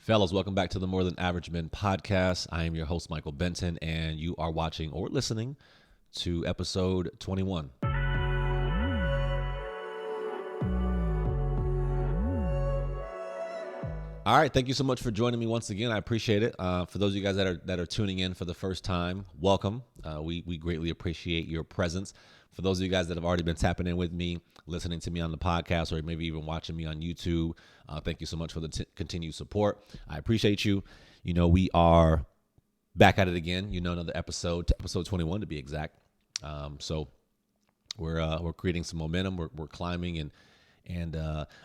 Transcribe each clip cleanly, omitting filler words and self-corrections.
Fellas, welcome back to the More Than Average Men podcast. I am your host, Michael Benton, and you are watching or listening to episode 21. All right, thank you so much for joining me once again. I appreciate it. For those of you guys that are tuning in for the first time, welcome. We greatly appreciate your presence. For those of you guys that have already been tapping in with me, listening to me on the podcast, or maybe even watching me on YouTube, thank you so much for the continued support. I appreciate you. You know, we are back at it again. You know, another episode 21 to be exact. So we're creating some momentum. We're climbing, and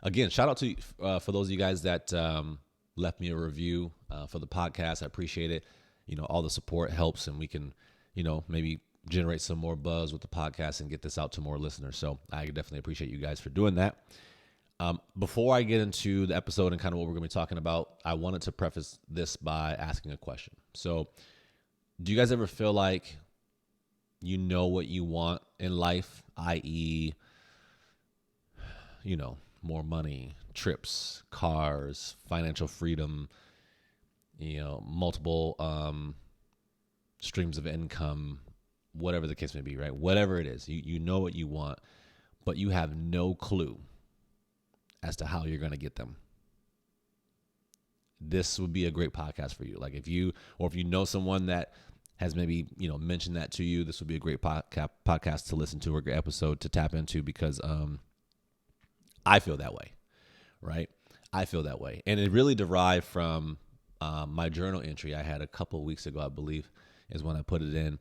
again, shout out to for those of you guys that left me a review for the podcast. I appreciate it. You know, all the support helps, and we can, you know, maybe generate some more buzz with the podcast and get this out to more listeners. So I definitely appreciate you guys for doing that. Before I get into the episode and kind of what we're going to be talking about, I wanted to preface this by asking a question. So do you guys ever feel like you know what you want in life, i.e., you know, more money, trips, cars, financial freedom, you know, multiple streams of income, whatever the case may be, right? Whatever it is, you know what you want, but you have no clue as to how you're going to get them. This would be a great podcast for you. Like if you know someone that has maybe, you know, mentioned that to you, this would be a great podcast to listen to, or a great episode to tap into, because I feel that way, right? I feel that way. And it really derived from my journal entry I had a couple of weeks ago, I believe, is when I put it in.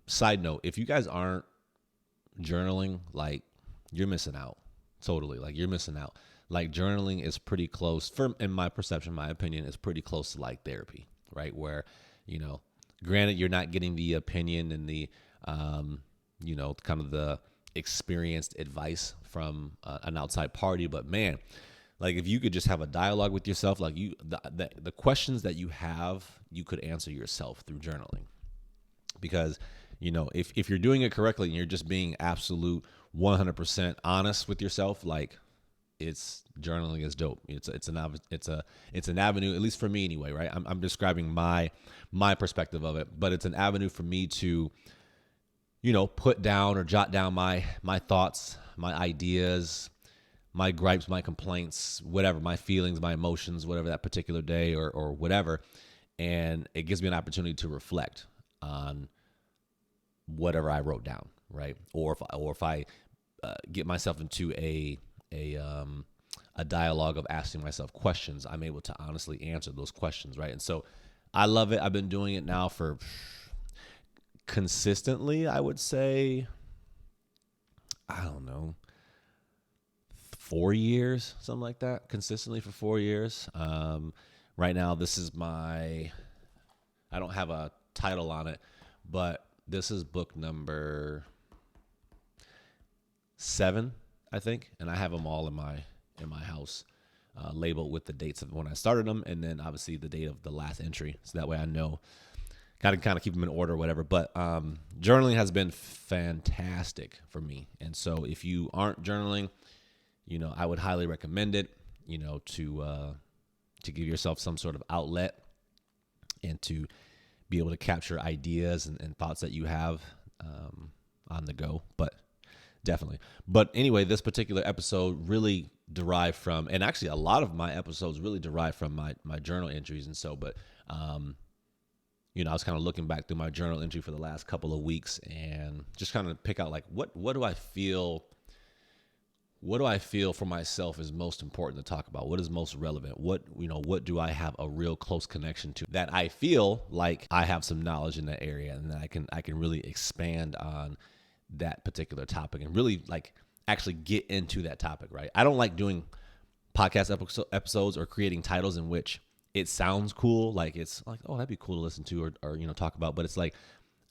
Side note, if you guys aren't journaling, like, you're missing out. Totally. Like, you're missing out. Like, journaling is pretty close, in my perception, my opinion, is pretty close to like therapy, right? Where, you know, granted, you're not getting the opinion and the, you know, kind of the experienced advice from an outside party, but man, like if you could just have a dialogue with yourself, like the questions that you have, you could answer yourself through journaling. Because, you know, if you're doing it correctly and you're just being absolute 100% honest with yourself, like, journaling is dope. It's an avenue, at least for me anyway, right? I'm describing my perspective of it, but it's an avenue for me to, you know, put down or jot down my thoughts, my ideas, my gripes, my complaints, whatever, my feelings, my emotions, whatever that particular day or whatever. And it gives me an opportunity to reflect on whatever I wrote down, right? Or if I get myself into a dialogue of asking myself questions, I'm able to honestly answer those questions, right? And so I love it. I've been doing it now for consistently, I would say, I don't know, 4 years, something like that, consistently for 4 years. Right now, this is I don't have a title on it, but this is book number 7, I think, and I have them all in my house, labeled with the dates of when I started them, and then obviously the date of the last entry, so that way I know. Got to kind of keep them in order or whatever. But journaling has been fantastic for me. And so if you aren't journaling, you know, I would highly recommend it, you know, to give yourself some sort of outlet and to be able to capture ideas and thoughts that you have on the go. But definitely. But anyway, this particular episode really derived from, and actually a lot of my episodes really derive from my journal entries. And so, but you know, I was kind of looking back through my journal entry for the last couple of weeks and just kind of pick out, like, what do I feel for myself is most important to talk about? What is most relevant? What do I have a real close connection to that I feel like I have some knowledge in that area, and that I can really expand on that particular topic and really, like, actually get into that topic, right? I don't like doing podcast episodes or creating titles in which it sounds cool, like it's like, oh, that'd be cool to listen to or you know, talk about, but it's like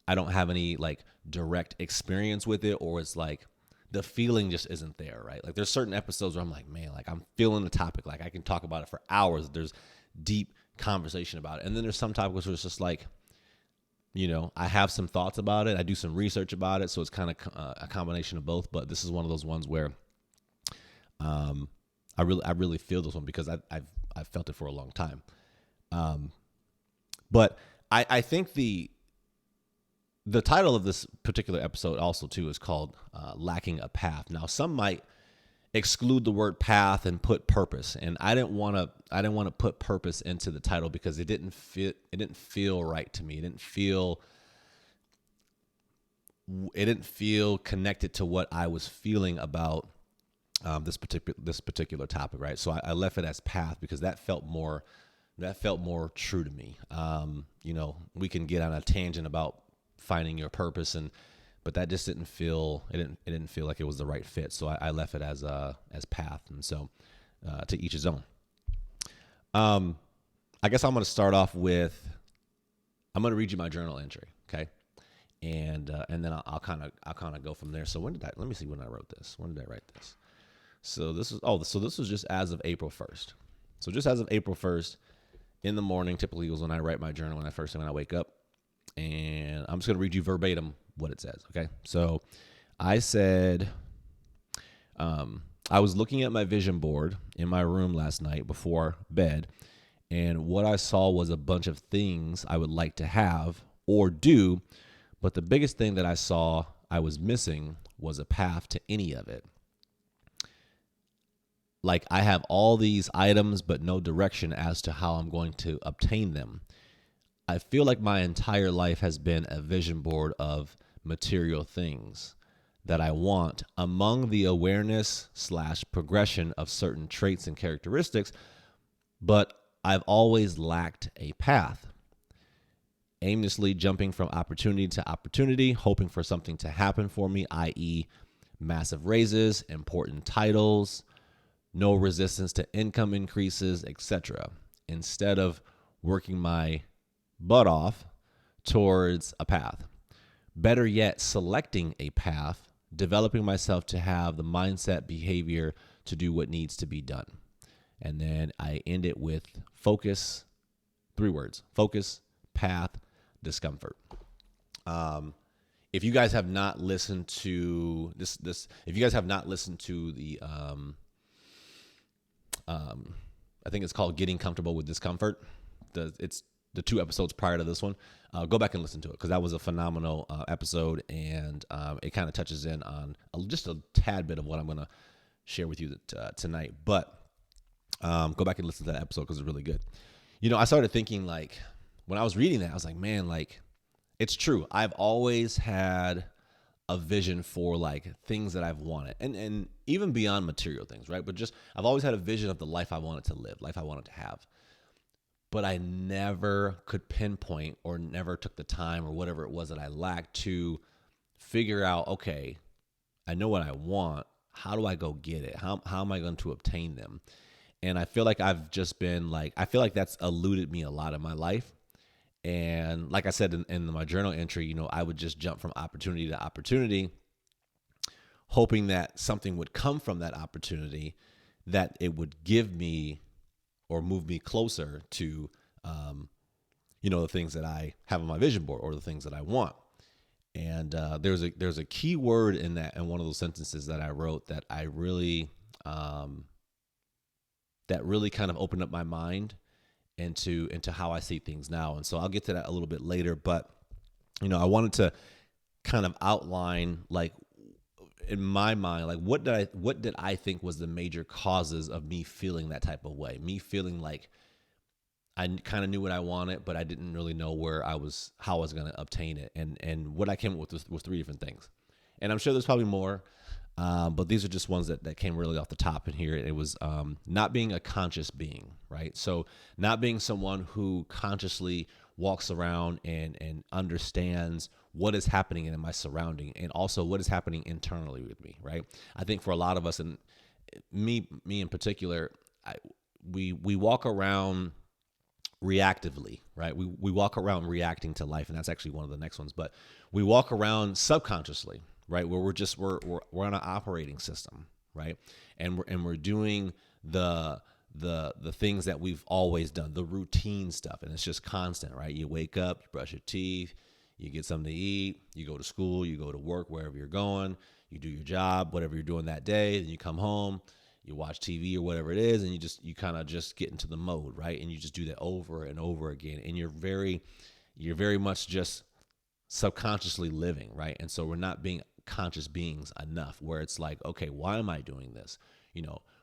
I don't have any like direct experience with it, or it's like the feeling just isn't there, right? Like there's certain episodes where I'm like, man, like I'm feeling the topic, like I can talk about it for hours. There's deep conversation about it. And then there's some topics where it's just like, you know, I have some thoughts about it, I do some research about it, so it's kind of a combination of both. But this is one of those ones where I really feel this one because I've I've felt it for a long time. But I think the title of this particular episode also too is called Lacking a Path. Now, some might exclude the word path and put purpose, and I didn't want to put purpose into the title because it didn't feel right to me. It didn't feel connected to what I was feeling about this particular topic, right? So I left it as path because that felt more true to me. We can get on a tangent about finding your purpose, but that just didn't feel like it was the right fit. So I left it as path, and so to each his own. I guess I'm going to start off with, I'm going to read you my journal entry, okay? And then I'll kind of go from there. So let me see when I wrote this. When did I write this? So this was just as of April 1st. So just as of April 1st in the morning, typically was when I write my journal when I wake up. And I'm just going to read you verbatim what it says. Okay. So I said, I was looking at my vision board in my room last night before bed, and what I saw was a bunch of things I would like to have or do. But the biggest thing that I saw I was missing was a path to any of it. Like, I have all these items, but no direction as to how I'm going to obtain them. I feel like my entire life has been a vision board of material things that I want among the awareness/progression of certain traits and characteristics, but I've always lacked a path. Aimlessly jumping from opportunity to opportunity, hoping for something to happen for me, i.e., massive raises, important titles, no resistance to income increases, etc., instead of working my butt off towards a path. Better yet, selecting a path, developing myself to have the mindset, behavior to do what needs to be done. And then I end it with focus, 3 words: focus, path, discomfort. If you guys have not listened to if you guys have not listened to the, I think it's called Getting Comfortable with Discomfort. It's the 2 episodes prior to this one. Go back and listen to it because that was a phenomenal episode, and it kind of touches in on just a tad bit of what I'm going to share with you tonight. But go back and listen to that episode because it's really good. I started thinking, like, when I was reading that, I was like, man, like, it's true. I've always had a vision for, like, things that I've wanted, and even beyond material things, right? But just, I've always had a vision of the life I wanted to live, life I wanted to have. But I never could pinpoint or never took the time or whatever it was that I lacked to figure out, okay, I know what I want. How do I go get it? How am I going to obtain them? And I feel like I've just been like, I feel like that's eluded me a lot in my life. And like I said in my journal entry, I would just jump from opportunity to opportunity, hoping that something would come from that opportunity, that it would give me or move me closer to, the things that I have on my vision board or the things that I want. And there's a key word in one of those sentences that I wrote that I really, that really kind of opened up my mind into how I see things now. And so I'll get to that a little bit later, but I wanted to kind of outline, like, in my mind, like, what did I think was the major causes of me feeling that type of way? Me feeling like I kind of knew what I wanted, but I didn't really know how I was going to obtain it. And what I came up with was 3 different things. And I'm sure there's probably more, but these are just ones that came really off the top in here. It was not being a conscious being, right? So not being someone who consciously walks around and understands what is happening in my surrounding, and also what is happening internally with me, right? I think for a lot of us, and me in particular, we walk around reactively, right? We walk around reacting to life, and that's actually one of the next ones. But we walk around subconsciously, right? Where we're on an operating system, right? And we're doing the things that we've always done, the routine stuff, and it's just constant, right? You wake up, you brush your teeth, you get something to eat, you go to school, you go to work, wherever you're going, you do your job, whatever you're doing that day, then you come home, you watch TV or whatever it is, and you kind of just get into the mode, right? And you just do that over and over again, and you're very much just subconsciously living, right? And so we're not being conscious beings enough, where it's like, okay, why am I doing this?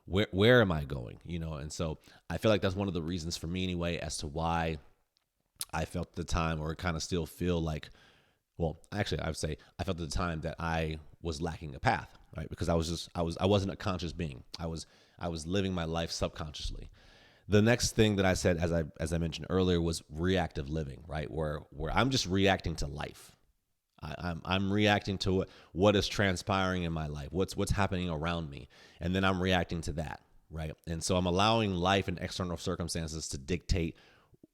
Where am I going? And so I feel like that's one of the reasons for me anyway, as to why I felt at the time, or kind of still feel like, well, actually, I would say I felt at the time that I was lacking a path, right? Because I wasn't a conscious being. I was living my life subconsciously. The next thing that I said, as I mentioned earlier, was reactive living, right? Where I'm just reacting to life. I'm reacting to what is transpiring in my life, what's happening around me, and then I'm reacting to that, right? And so I'm allowing life and external circumstances to dictate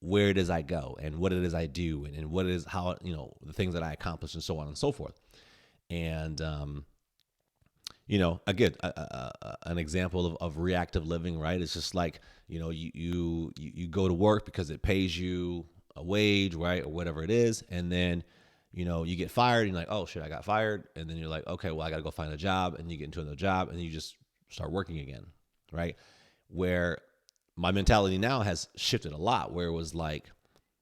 where it is I go and what it is I do, and what it is, how, the things that I accomplish, and so on and so forth. And again, an example of reactive living, right? It's just like, you go to work because it pays you a wage, right, or whatever it is, and then you get fired, and you're like, oh shit, I got fired, and then you're like, okay, well, I got to go find a job, and you get into another job, and you just start working again, right? Where my mentality now has shifted a lot, where it was like,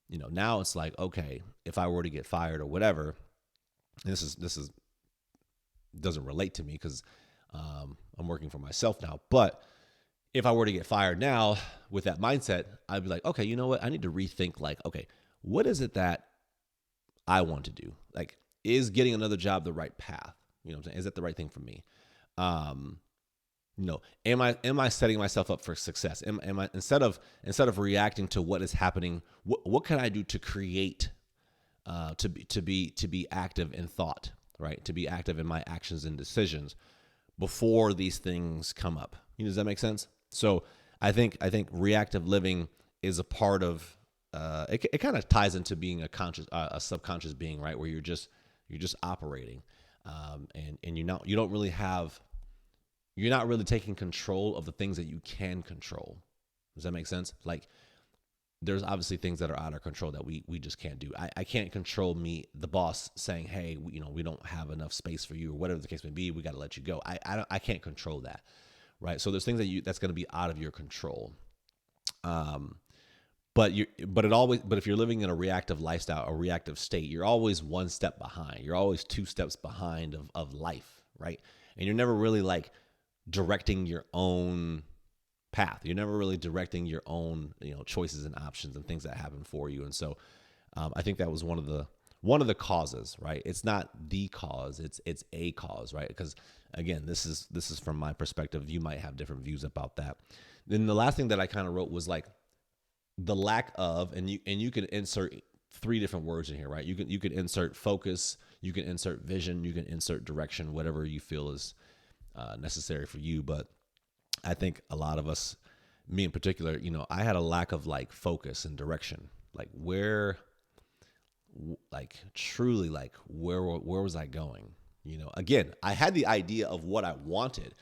now it's like, okay, if I were to get fired or whatever, and this is doesn't relate to me because I'm working for myself now, but if I were to get fired now with that mindset, I'd be like, okay, you know what? I need to rethink, like, okay, what is it that I want to do? Like, is getting another job the right path? You know what I'm saying? Is that the right thing for me? Am I setting myself up for success? Am I, instead of reacting to what is happening, what can I do to create, to be active in thought, right? To be active in my actions and decisions before these things come up. Does that make sense? So I think reactive living is a part of, it kind of ties into being a subconscious being, right? Where you're just operating, and you're not really taking control of the things that you can control. Does that make sense? Like, there's obviously things that are out of control that we just can't do. I can't control the boss saying, hey, we don't have enough space for you, or whatever the case may be. We got to let you go. I can't control that, right? So there's things that's going to be out of your control. But if you're living in a reactive lifestyle, a reactive state, you're always one step behind. You're always two steps behind of life, right? And you're never really like directing your own path. You're never really directing your own, choices and options and things that happen for you. And so, I think that was one of the causes, right? It's not the cause, it's a cause, right? Because again, this is from my perspective. You might have different views about that. Then the last thing that I kind of wrote was like the lack of, and you can insert 3 different words in here, right? You can insert focus, you can insert vision, you can insert direction, whatever you feel is necessary for you. But I think a lot of us, me in particular, I had a lack of like focus and direction, like truly, like where was I going? Again, I had the idea of what I wanted.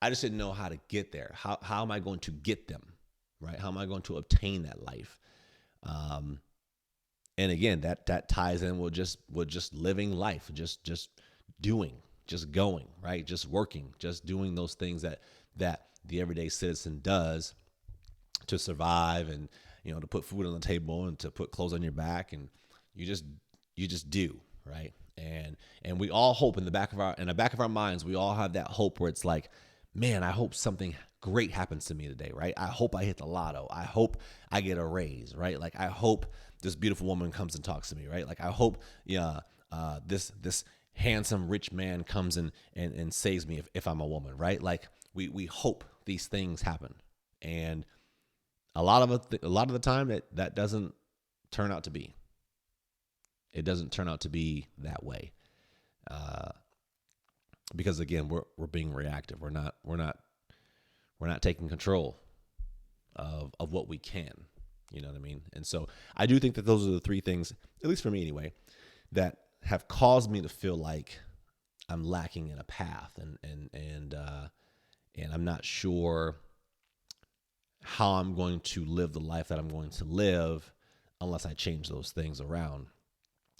I just didn't know how to get there. How am I going to get them? Right? How am I going to obtain that life? And again, that ties in with just living life, just doing, just going, right? Just working, just doing those things that the everyday citizen does to survive, and to put food on the table, and to put clothes on your back, and you just do, right? And we all hope in the back of our minds, we all have that hope where it's like, man, I hope something great happens to me today, right? I hope I hit the lotto. I hope I get a raise, right? Like, I hope this beautiful woman comes and talks to me, right? Like, I hope, this handsome rich man comes and saves me if I'm a woman, right? Like, we hope these things happen, and a lot of the time that doesn't turn out to be. It doesn't turn out to be that way, because again, we're being reactive. We're not taking control of what we can. You know what I mean? And so I do think that those are the 3 things, at least for me anyway, that have caused me to feel like I'm lacking in a path, and I'm not sure how I'm going to live the life that I'm going to live unless I change those things around.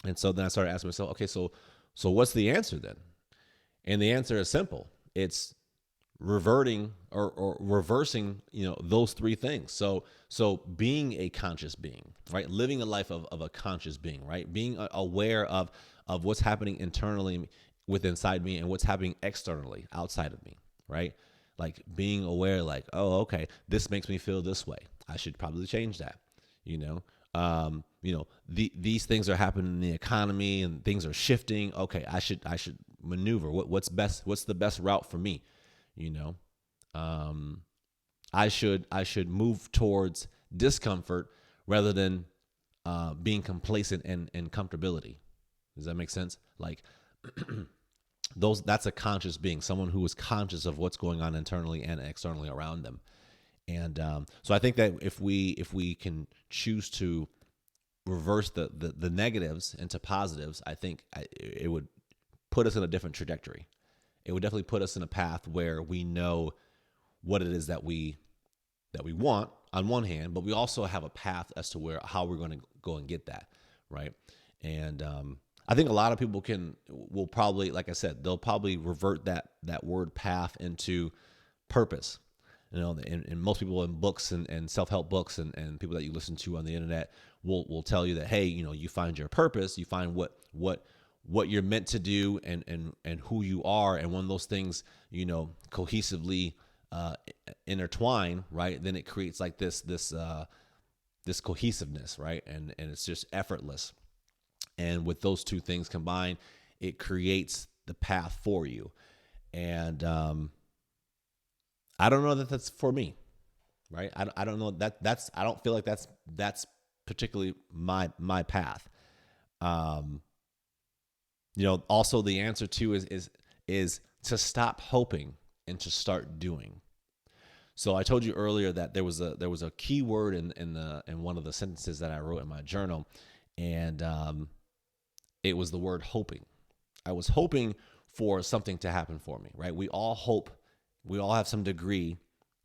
And so then I started asking myself, okay, so what's the answer then? And the answer is simple. It's reverting or reversing, those three things. So being a conscious being, right? Living a life of a conscious being, right? Being aware of what's happening internally with inside me and what's happening externally outside of me, right? Like being aware, like, oh, okay, this makes me feel this way. I should probably change that, you know. These things are happening in the economy and things are shifting. Okay, I should maneuver. What's best? What's the best route for me? You know, um, I should move towards discomfort rather than being complacent and comfortability. Does that make sense? Like that's a conscious being, someone who is conscious of what's going on internally and externally around them. And so I think that if we can choose to reverse the negatives into positives, I think it would put us in a different trajectory. It would definitely put us in a path where we know what it is that we want on one hand, but we also have a path as to how we're going to go and get that, right? And I think a lot of people will probably, like I said, they'll probably revert that word path into purpose. And most people in books and self-help books and people that you listen to on the internet will tell you that, hey, you find your purpose, you find what you're meant to do and who you are, and when those things cohesively intertwine, right, then it creates like this cohesiveness, right, and it's just effortless. And with those two things combined, it creates the path for you. And I don't know that that's for me, right? I don't know I don't feel like that's particularly my path. Um, Also the answer to is to stop hoping and to start doing. So I told you earlier that there was a key word in one of the sentences that I wrote in my journal, and it was the word hoping. I was hoping for something to happen for me, right? We all hope. We all have some degree.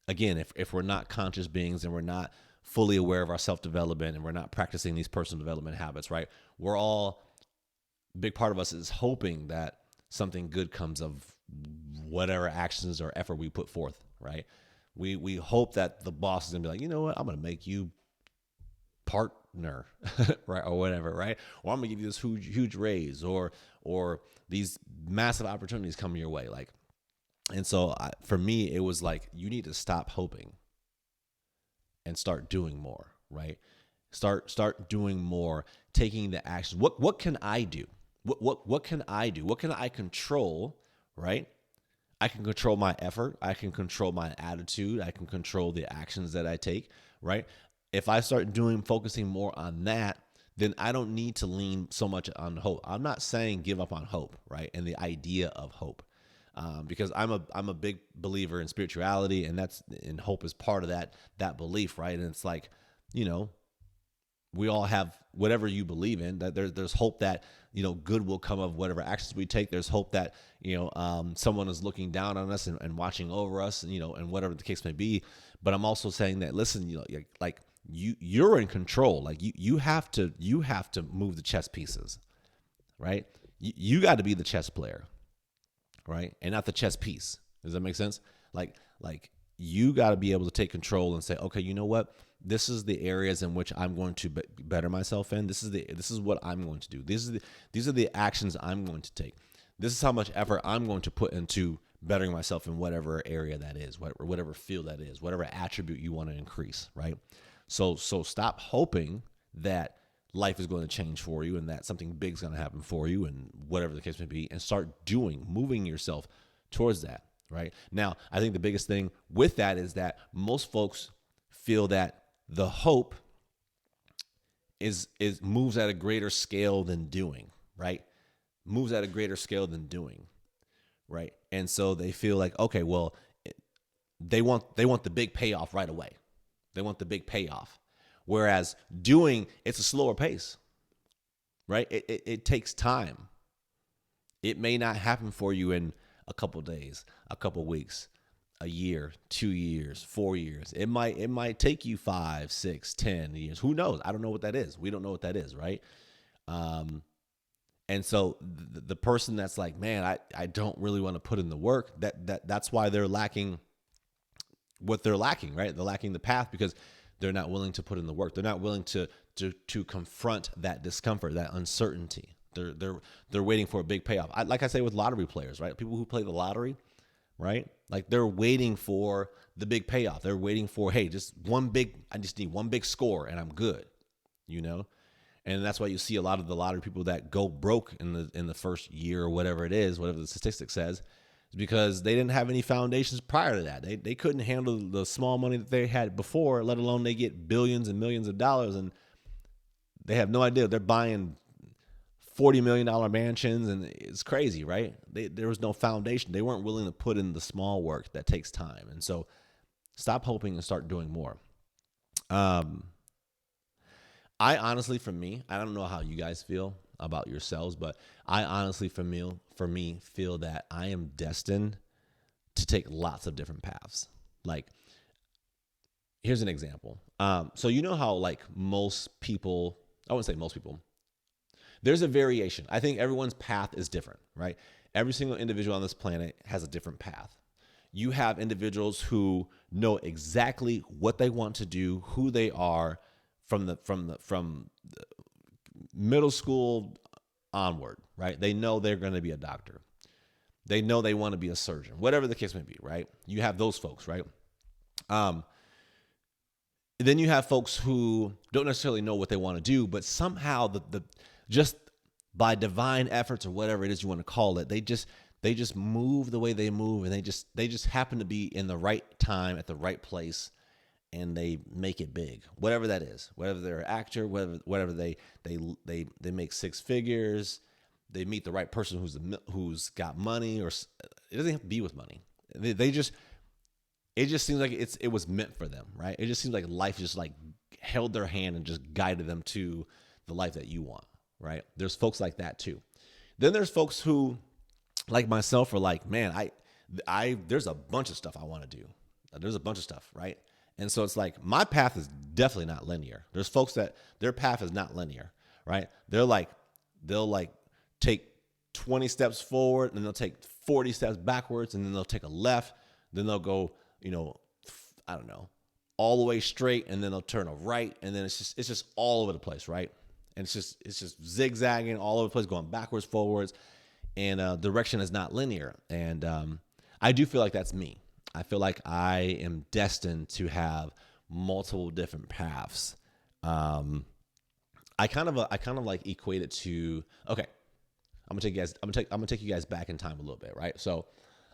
Again, if we're not conscious beings and we're not fully aware of our self-development and we're not practicing these personal development habits, right? We're all, big part of us is hoping that something good comes of whatever actions or effort we put forth, right? We hope that the boss is gonna be like, you know what, I'm gonna make you partner, right, or whatever, right? Or I'm gonna give you this huge raise, or these massive opportunities coming your way, like. And so for me, it was like, you need to stop hoping and start doing more, right? Start doing more, taking the action. What can I do? What can I do? What can I control, right? I can control my effort. I can control my attitude. I can control the actions that I take, right? If I start focusing more on that, then I don't need to lean so much on hope. I'm not saying give up on hope, right? And the idea of hope. Because I'm a big believer in spirituality, and hope is part of that belief, right? And it's like, we all have whatever you believe in. That there's hope that good will come of whatever actions we take. There's hope that someone is looking down on us and watching over us, and whatever the case may be. But I'm also saying that, listen, like you're in control. Like you have to move the chess pieces, right? You got to be the chess player, right? And not the chess piece. Does that make sense? Like you got to be able to take control and say, okay, you know what? This is the areas in which I'm going to better myself in. This is what I'm going to do. These are the actions I'm going to take. This is how much effort I'm going to put into bettering myself in whatever area that is, whatever field that is, whatever attribute you want to increase, right? So stop hoping that life is going to change for you and that something big is going to happen for you and whatever the case may be, and start moving yourself towards that, right? Now, I think the biggest thing with that is that most folks feel that the hope is moves at a greater scale than doing, right? Moves at a greater scale than doing, right? And so they feel like, okay, well, they want the big payoff right away. They want the big payoff. Whereas doing, it's a slower pace, right? It takes time. It may not happen for you in a couple days, a couple weeks, a year, 2 years, 4 years. It might take you 5, 6, 10 years. Who knows? I don't know what that is. We don't know what that is, right? And so the person that's like, man, I don't really want to put in the work, that's why they're lacking what they're lacking, right? They're lacking the path because they're not willing to put in the work. They're not willing to confront that discomfort, that uncertainty. They're waiting for a big payoff. Like I say with lottery players, right? People who play the lottery, right? Like they're waiting for the big payoff. They're waiting for, hey, I just need one big score and I'm good, you know? And that's why you see a lot of the lottery people that go broke in the first year or whatever it is, whatever the statistic says, is because they didn't have any foundations prior to that. They couldn't handle the small money that they had before, let alone they get billions and millions of dollars, and they have no idea. They're buying $40 million mansions, and it's crazy, right? There was no foundation. They weren't willing to put in the small work that takes time. And so stop hoping and start doing more. I honestly, for me, I don't know how you guys feel about yourselves, but I honestly, for me, feel that I am destined to take lots of different paths. Like, here's an example. So you know how like most people, I wouldn't say most people, there's a variation. I think everyone's path is different, right? Every single individual on this planet has a different path. You have individuals who know exactly what they want to do, who they are, from the middle school onward, right? They know they're going to be a doctor. They know they want to be a surgeon, whatever the case may be, right? You have those folks, right? Then you have folks who don't necessarily know what they want to do, but somehow the just by divine efforts or whatever it is you want to call it, they just move the way they move, and they just happen to be in the right time at the right place, and they make it big, whatever that is. Whether they're an actor, whatever they make six figures, they meet the right person who's got money, or it doesn't have to be with money. It just seems like it was meant for them, right? It just seems like life just like held their hand and just guided them to the life that you want, right? There's folks like that too. Then there's folks who, like myself, are like, man, there's a bunch of stuff I want to do. There's a bunch of stuff, right? And so it's like, my path is definitely not linear. There's folks that their path is not linear, right? They'll take 20 steps forward, and they'll take 40 steps backwards, and then they'll take a left, then they'll go, I don't know, all the way straight, and then they'll turn a right, and then it's just all over the place, right? And it's just zigzagging all over the place, going backwards, forwards, and direction is not linear. And I do feel like that's me. I feel like I am destined to have multiple different paths. I kind of like equate it to, okay, I'm gonna take you guys back in time a little bit, right? So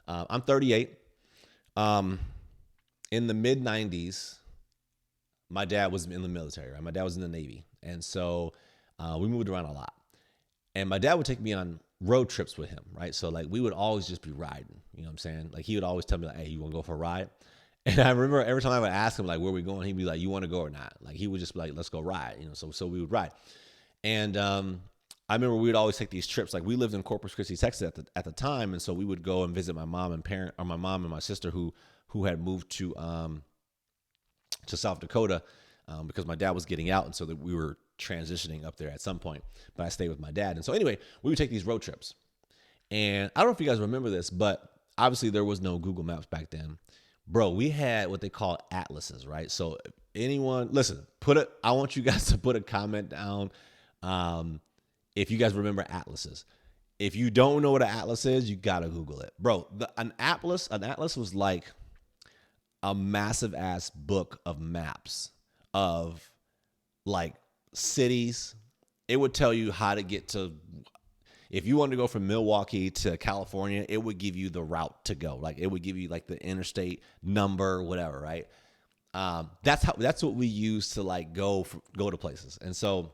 I'm 38. In the mid 90s, my dad was in the military, right? My dad was in the Navy. And so we moved around a lot. And my dad would take me on road trips with him, right? So like we would always just be riding, you know what I'm saying? Like he would always tell me like, hey, you want to go for a ride? And I remember every time I would ask him like, where are we going? He'd be like, you want to go or not? Like he would just be like, let's go ride, so we would ride. And I remember we would always take these trips. Like we lived in Corpus Christi, Texas at the time. And so we would go and visit my mom and my sister who had moved to South Dakota because my dad was getting out. And so that we were transitioning up there at some point, but I stayed with my dad. And so anyway, we would take these road trips. And I don't know if you guys remember this, but obviously there was no Google Maps back then. Bro, we had what they call atlases, right? So anyone, listen, I want you guys to put a comment down if you guys remember atlases. If you don't know what an atlas is, you gotta Google it. Bro, an atlas was like a massive ass book of maps of like cities. It would tell you how to get to, if you wanted to go from Milwaukee to California, it would give you the route to go. Like it would give you like the interstate number, whatever, right? That's what we use to like go to places. And so,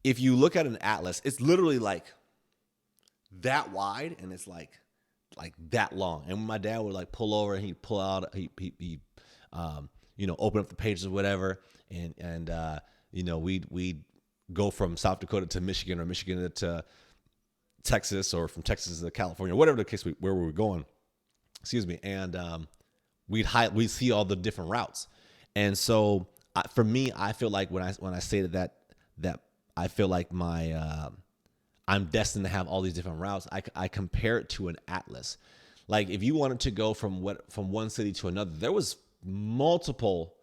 if you look at an atlas, it's literally like that wide, and it's like that long. And my dad would like pull over, and he'd pull out, he open up the pages or whatever, and we'd go from South Dakota to Michigan, or Michigan to Texas, or from Texas to California, whatever the case where we were going. Excuse me. And we'd see all the different routes. And so for me, I feel like when I say that I feel like I'm destined to have all these different routes. I compare it to an atlas. Like if you wanted to go from one city to another, there was multiple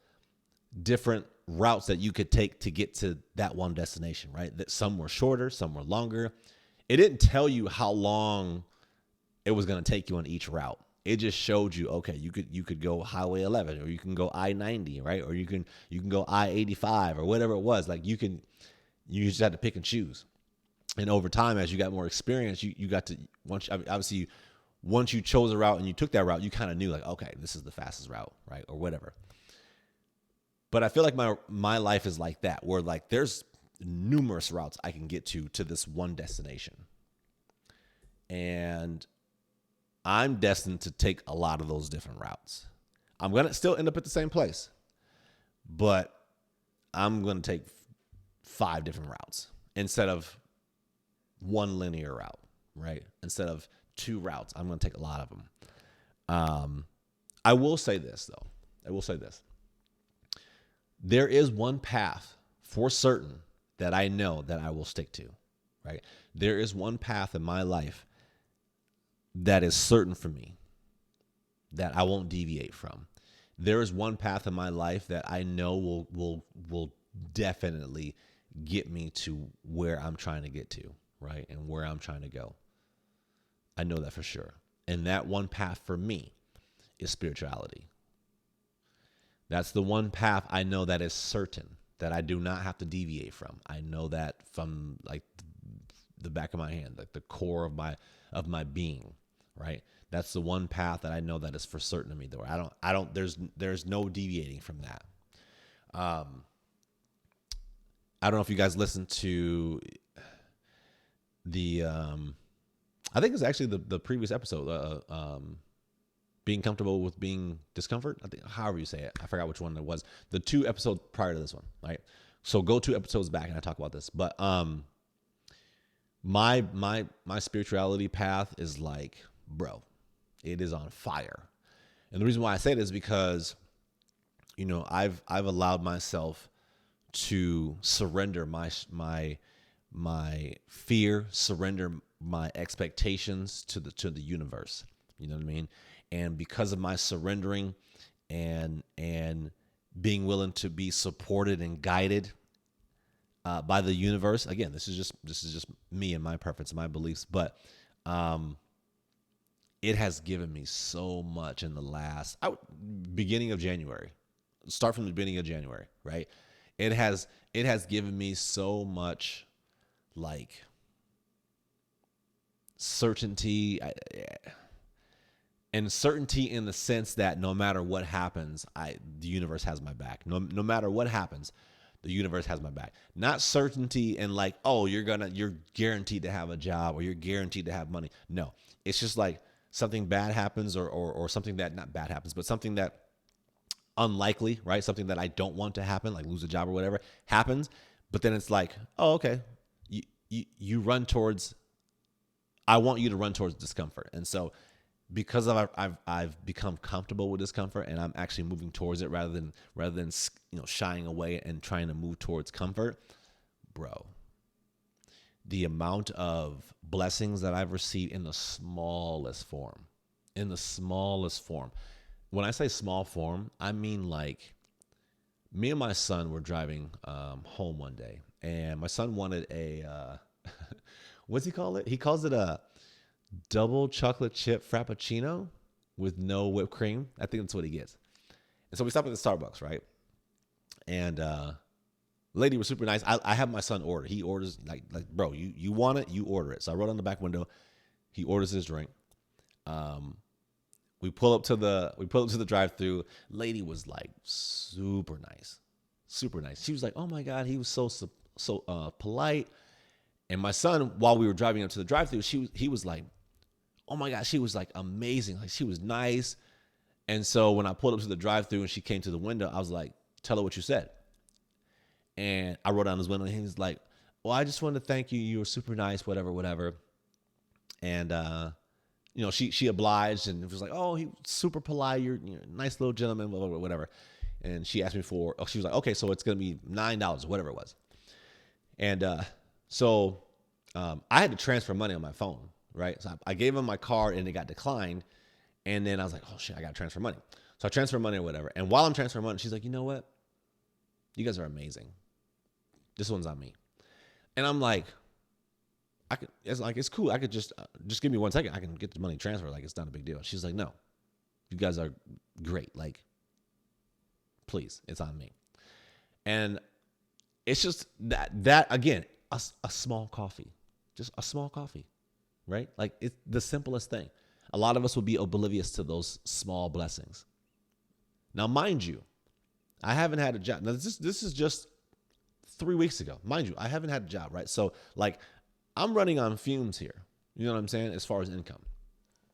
different routes that you could take to get to that one destination, right? That some were shorter, some were longer. It didn't tell you how long it was going to take you on each route. It just showed you, okay, you could go Highway 11, or you can go I-90, right? Or you can go I-85 or whatever it was. Like you just had to pick and choose. And over time, as you got more experience, you got to once you chose a route and you took that route, you kind of knew like, okay, this is the fastest route, right? Or whatever. But I feel like my life is like that, where like there's numerous routes I can get to this one destination. And I'm destined to take a lot of those different routes. I'm going to still end up at the same place, but I'm going to take 5 different routes instead of one linear route, right? Instead of 2 routes, I'm going to take a lot of them. I will say this, though. There is one path for certain that I know that I will stick to, right? There is one path in my life that is certain for me that I won't deviate from. There is one path in my life that I know will definitely get me to where I'm trying to get to, right? And where I'm trying to go. I know that for sure. And that one path for me is spirituality. That's the one path I know that is certain, that I do not have to deviate from. I know that from like the back of my hand, like the core of my being, right? That's the one path that I know that is for certain to me. Though I don't. There's no deviating from that. I don't know if you guys listened to the. I think it's actually the previous episode. Being comfortable with being discomfort. I think, however you say it, I forgot which one it was. The 2 episodes prior to this one, right? So go 2 episodes back and I talk about this. But my spirituality path is like, bro, it is on fire. And the reason why I say this is because, I've allowed myself to surrender my fear, surrender my expectations to the universe. You know what I mean? And because of my surrendering and being willing to be supported and guided by the universe, again, this is just me and my preference, my beliefs, but it has given me so much in the beginning of January. Start from the beginning of January, right? It has given me so much like certainty. And certainty in the sense that no matter what happens, the universe has my back. No matter what happens, the universe has my back. Not certainty and like, oh, you're guaranteed to have a job or you're guaranteed to have money. No, it's just like something bad happens or something that not bad happens, but something that unlikely, right? Something that I don't want to happen, like lose a job or whatever happens. But then it's like, oh, okay, you run towards. I want you to run towards discomfort, and so. Because I've become comfortable with discomfort and I'm actually moving towards it rather than shying away and trying to move towards comfort, bro. The amount of blessings that I've received in the smallest form. When I say small form, I mean like me and my son were driving home one day and my son wanted a what's he call it? He calls it a double chocolate chip frappuccino with no whipped cream. I think that's what he gets. And so we stopped at the Starbucks, right? And the lady was super nice. I have my son order. He orders like bro, you want it, you order it. So I wrote on the back window. He orders his drink. We pull up to the drive-through. Lady was like super nice. She was like, "Oh my God," he was so polite. And my son, while we were driving up to the drive-through, he was like, oh my God, she was like amazing. Like she was nice. And so when I pulled up to the drive-through and she came to the window, I was like, tell her what you said. And I wrote down his window and he was like, well, I just wanted to thank you. You were super nice, whatever. And, she obliged and was like, oh, he was super polite. You're a nice little gentleman, whatever. And she asked me she was like, okay, so it's going to be $9, whatever it was. And so I had to transfer money on my phone, right? So I gave him my card and it got declined. And then I was like, oh shit, I got to transfer money. So I transfer money or whatever. And while I'm transferring money, she's like, you know what? You guys are amazing. This one's on me. And I'm like, it's cool. I could just give me 1 second. I can get the money transferred. Like, it's not a big deal. She's like, no, you guys are great. Like, please, it's on me. And it's just that again, a small coffee, just a small coffee, right? Like, it's the simplest thing. A lot of us will be oblivious to those small blessings. Now, mind you, I haven't had a job. Now, this is just 3 weeks ago. Mind you, I haven't had a job, right? So, like, I'm running on fumes here. You know what I'm saying? As far as income.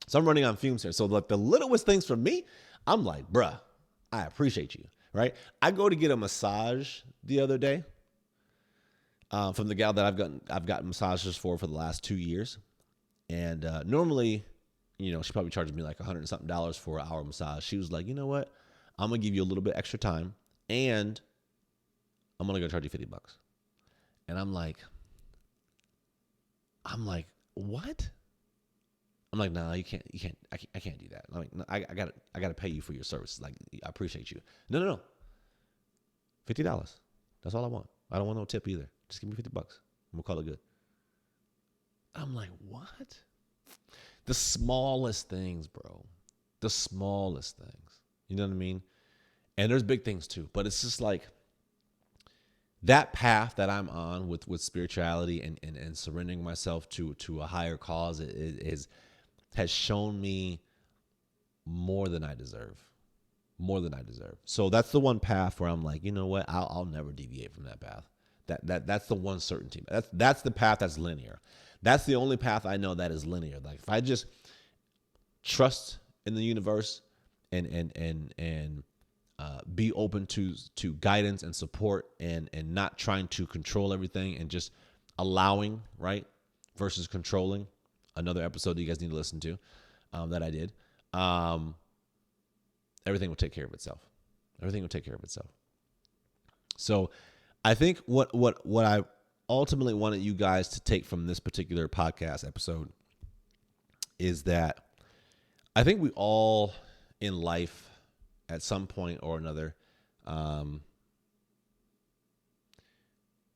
So I'm running on fumes here. So, like, the littlest things for me, I'm like, bruh, I appreciate you, right? I go to get a massage the other day from the gal that I've gotten massages for the last 2 years. And normally, you know, she probably charges me like $100 and something for an hour massage. She was like, you know what? I'm going to give you a little bit extra time and I'm going to go charge you $50. And I'm like, what? I'm like, nah, I can't do that. I'm like, no, I gotta pay you for your services. Like, I appreciate you. No. $50. That's all I want. I don't want no tip either. Just give me $50. I'm gonna call it good. I'm like, what? The smallest things, bro. The smallest things. You know what I mean? And there's big things too. But it's just like that path that I'm on with spirituality and surrendering myself to a higher cause has shown me more than I deserve. More than I deserve. So that's the one path where I'm like, you know what? I'll never deviate from that path. That's the one certainty. That's the path that's linear. That's the only path I know that is linear. Like, if I just trust in the universe and be open to guidance and support and not trying to control everything and just allowing, right, versus controlling. Another episode that you guys need to listen to that I did. Everything will take care of itself. Everything will take care of itself. So I think what I ultimately wanted you guys to take from this particular podcast episode is that I think we all in life at some point or another,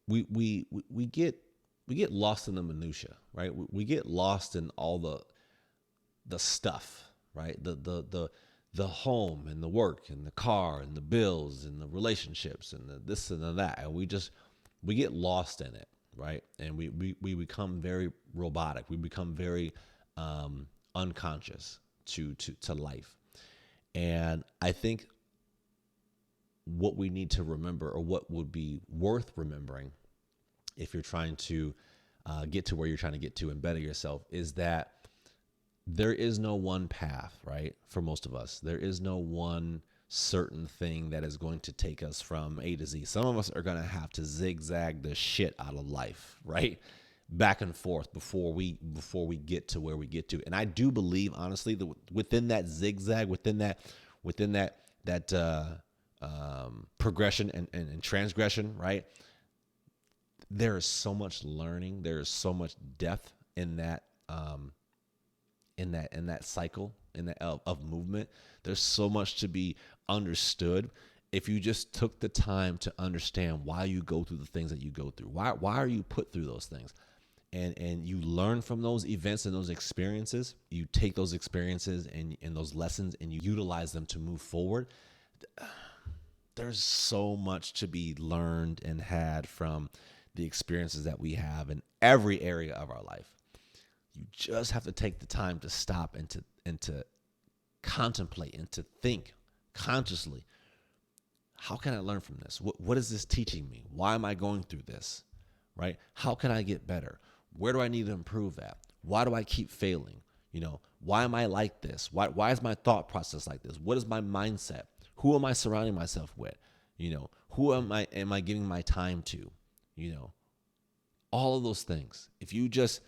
we get lost in the minutia, right? We get lost in all the stuff, right? The home and the work and the car and the bills and the relationships and the this and the that, and we get lost in it, right? And we become very robotic. We become very unconscious to life. And I think what we need to remember, or what would be worth remembering if you're trying to get to where you're trying to get to and better yourself, is that there is no one path, right? For most of us, there is no one certain thing that is going to take us from A to Z. Some of us are going to have to zigzag the shit out of life, right? Back and forth before we get to where we get to. And I do believe, honestly, that within that zigzag, within that progression and transgression, right? There is so much learning. There is so much depth in that cycle, of movement. There's so much to be understood if you just took the time to understand why you go through the things that you go through. Why are you put through those things? And you learn from those events and those experiences. You take those experiences and those lessons and you utilize them to move forward. There's so much to be learned and had from the experiences that we have in every area of our life. You just have to take the time to stop and to contemplate and to think consciously. How can I learn from this? What is this teaching me? Why am I going through this? Right? How can I get better? Where do I need to improve at? Why do I keep failing? You know, why am I like this? Why is my thought process like this? What is my mindset? Who am I surrounding myself with? You know, who am I giving my time to? You know, all of those things. If you just,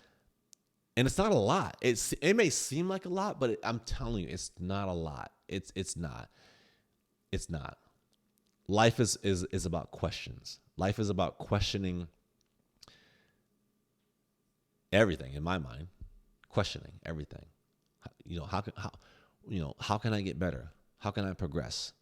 and it's not a lot. It may seem like a lot, but I'm telling you, it's not a lot. It's not. It's not. Life is about questions. Life is about questioning everything in my mind, questioning everything. How can I get better? How can I progress?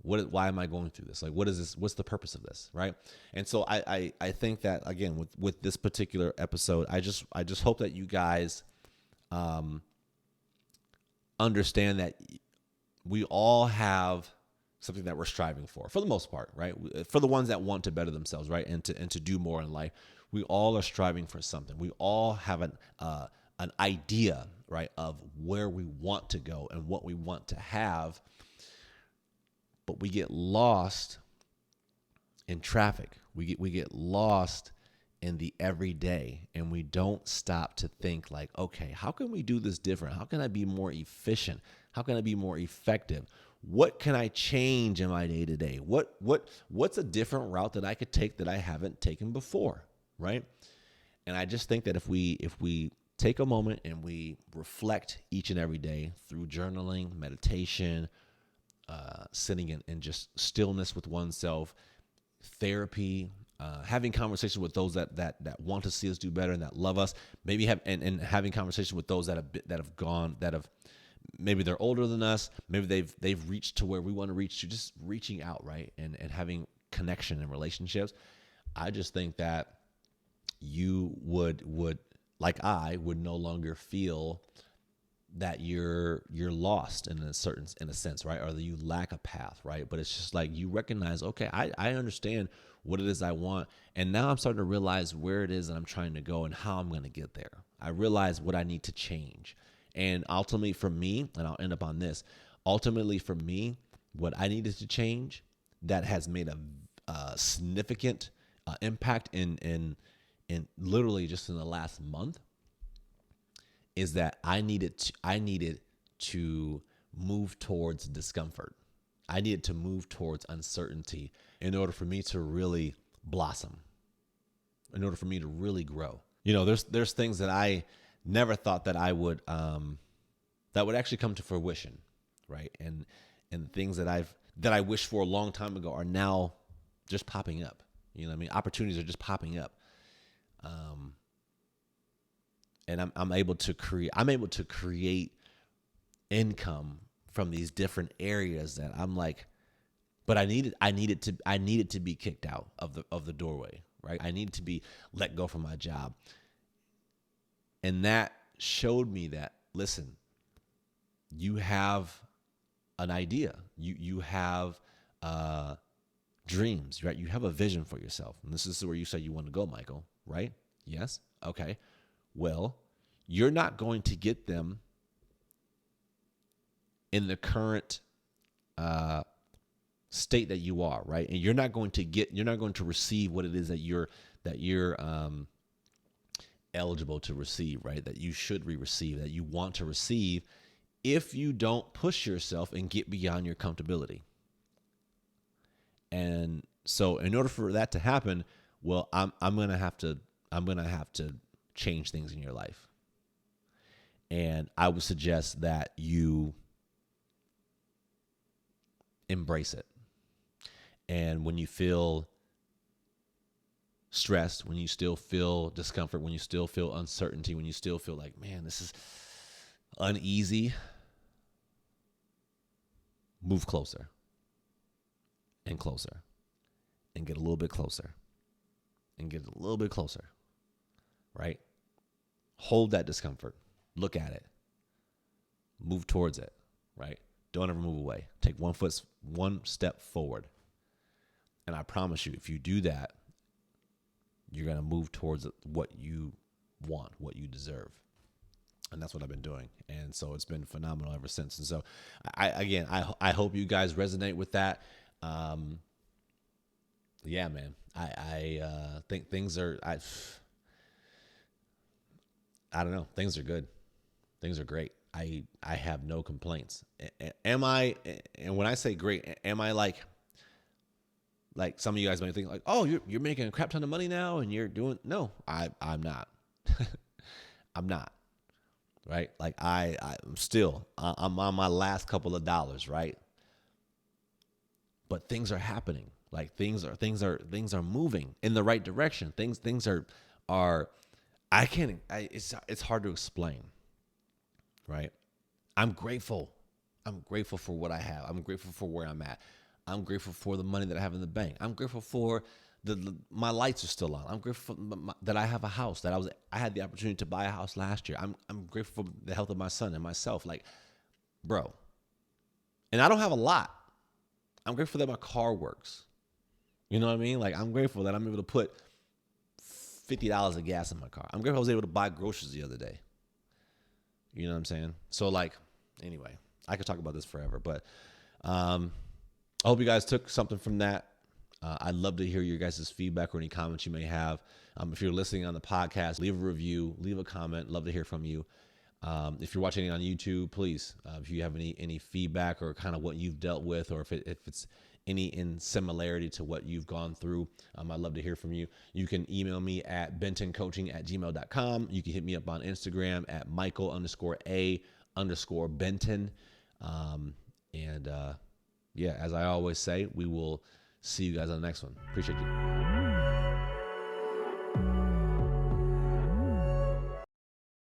Why am I going through this? Like, what is this? What's the purpose of this? Right. And so I think that, again, with this particular episode, I just hope that you guys understand that we all have something that we're striving for the most part, right? For the ones that want to better themselves, right, and to do more in life, we all are striving for something. We all have an idea, right, of where we want to go and what we want to have, but we get lost in traffic. We get lost in the everyday, and we don't stop to think like, okay, how can we do this different? How can I be more efficient? How can I be more effective? What can I change in my day to day? What's a different route that I could take that I haven't taken before, right? And I just think that if we take a moment and we reflect each and every day through journaling, meditation, sitting in just stillness with oneself, therapy, having conversations with those that want to see us do better and that love us, maybe and having conversations with those that have maybe they're older than us, maybe they've reached to where we want to reach to, just reaching out, right, and having connection and relationships. I just think that you would like I would no longer feel that you're lost in a sense, right? Or that you lack a path, right? But it's just like you recognize, okay, I understand what it is I want. And now I'm starting to realize where it is that I'm trying to go and how I'm going to get there. I realize what I need to change. And ultimately for me, and I'll end up on this, ultimately for me, what I needed to change that has made a significant impact in literally just in the last month is that I needed to move towards discomfort. I needed to move towards uncertainty in order for me to really blossom, in order for me to really grow. There's things that I never thought that I would that would actually come to fruition, right? And things that I wished for a long time ago are now just popping up. You know what I mean? Opportunities are just popping up. And I'm able to create income from these different areas that I'm like, but I needed to be kicked out of the doorway, right? I needed to be let go from my job. And that showed me that, listen, you have an idea. You have dreams, right? You have a vision for yourself. And this is where you say you want to go, Michael, right? Yes? Okay. Well, you're not going to get them in the current state that you are, right? And you're not going to receive what it is that you're eligible to receive, right? That you should receive, that you want to receive, if you don't push yourself and get beyond your comfortability. And so in order for that to happen, well, I'm gonna have to change things in your life. And I would suggest that you embrace it. And when you feel stressed, when you still feel discomfort, when you still feel uncertainty, when you still feel like, man, this is uneasy, move closer and closer and get a little bit closer and get a little bit closer, right? Hold that discomfort. Look at it. Move towards it, right? Don't ever move away. Take one step forward. And I promise you, if you do that, you're going to move towards what you want, what you deserve. And that's what I've been doing. And so it's been phenomenal ever since. And so I hope you guys resonate with that. Yeah, man, I think things are, I don't know. Things are good. Things are great. I have no complaints. Am I, and when I say great, am I like some of you guys might think like, oh, you're making a crap ton of money now and you're doing, no, I'm not. I'm not. Right? Like I'm on my last couple of dollars, right? But things are happening. Like things are moving in the right direction. Things are It's hard to explain, right? I'm grateful. I'm grateful for what I have. I'm grateful for where I'm at. I'm grateful for the money that I have in the bank. I'm grateful for my lights are still on. I'm grateful that I have a house, that I had the opportunity to buy a house last year. I'm grateful for the health of my son and myself. Like, bro. And I don't have a lot. I'm grateful that my car works. You know what I mean? Like, I'm grateful that I'm able to put $50 of gas in my car. I'm grateful I was able to buy groceries the other day. You know what I'm saying? So, like, anyway, I could talk about this forever, but I hope you guys took something from that. I'd love to hear your guys' feedback or any comments you may have. If you're listening on the podcast, leave a review, leave a comment. Love to hear from you. If you're watching it on YouTube, please, if you have any feedback or kind of what you've dealt with, or if it's any in similarity to what you've gone through, I'd love to hear from you. You can email me at bentoncoaching@gmail.com. You can hit me up on Instagram at Michael_A_Benton. Yeah, as I always say, we will see you guys on the next one. Appreciate you.